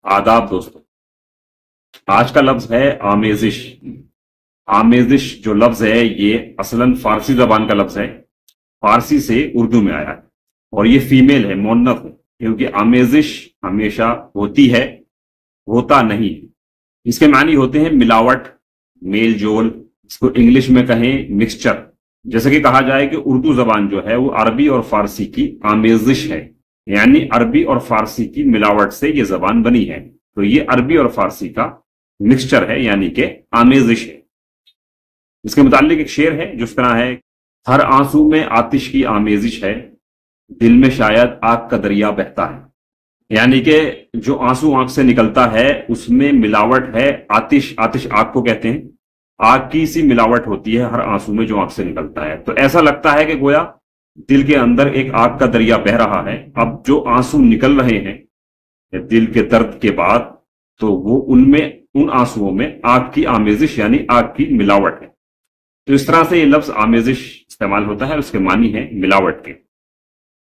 आदाब दोस्तों। आज का लफ्ज है आमेजिश। आमेजिश जो लफ्ज है ये असलन फारसी जबान का लफ्ज है, फारसी से उर्दू में आया है और ये फीमेल है, मुन्नथ है, क्योंकि आमेजिश हमेशा होती है, होता नहीं। इसके मानी होते हैं मिलावट, मेल जोल, इसको इंग्लिश में कहें मिक्सचर। जैसे कि कहा जाए कि उर्दू जबान जो है वो अरबी और फारसी की आमेजिश है, यानी अरबी और फारसी की मिलावट से ये जबान बनी है। तो ये अरबी और फारसी का मिक्सचर है, यानी कि आमेजिश है। इसके मुतालिक एक शेर है जो इस तरह है, हर आंसू में आतिश की आमेजिश है, दिल में शायद आग का दरिया बहता है। यानी कि जो आंसू आंख से निकलता है उसमें मिलावट है, आतिश, आतिश आग को कहते हैं, आग की सी मिलावट होती है हर आंसू में जो आंख से निकलता है। तो ऐसा लगता है कि गोया दिल के अंदर एक आग का दरिया बह रहा है। अब जो आंसू निकल रहे हैं दिल के दर्द के बाद, तो वो उनमें, उन आंसुओं में आग की आमेजिश यानी आग की मिलावट है। तो इस तरह से ये लफ्ज आमेजिश इस्तेमाल होता है, उसके मानी है मिलावट के।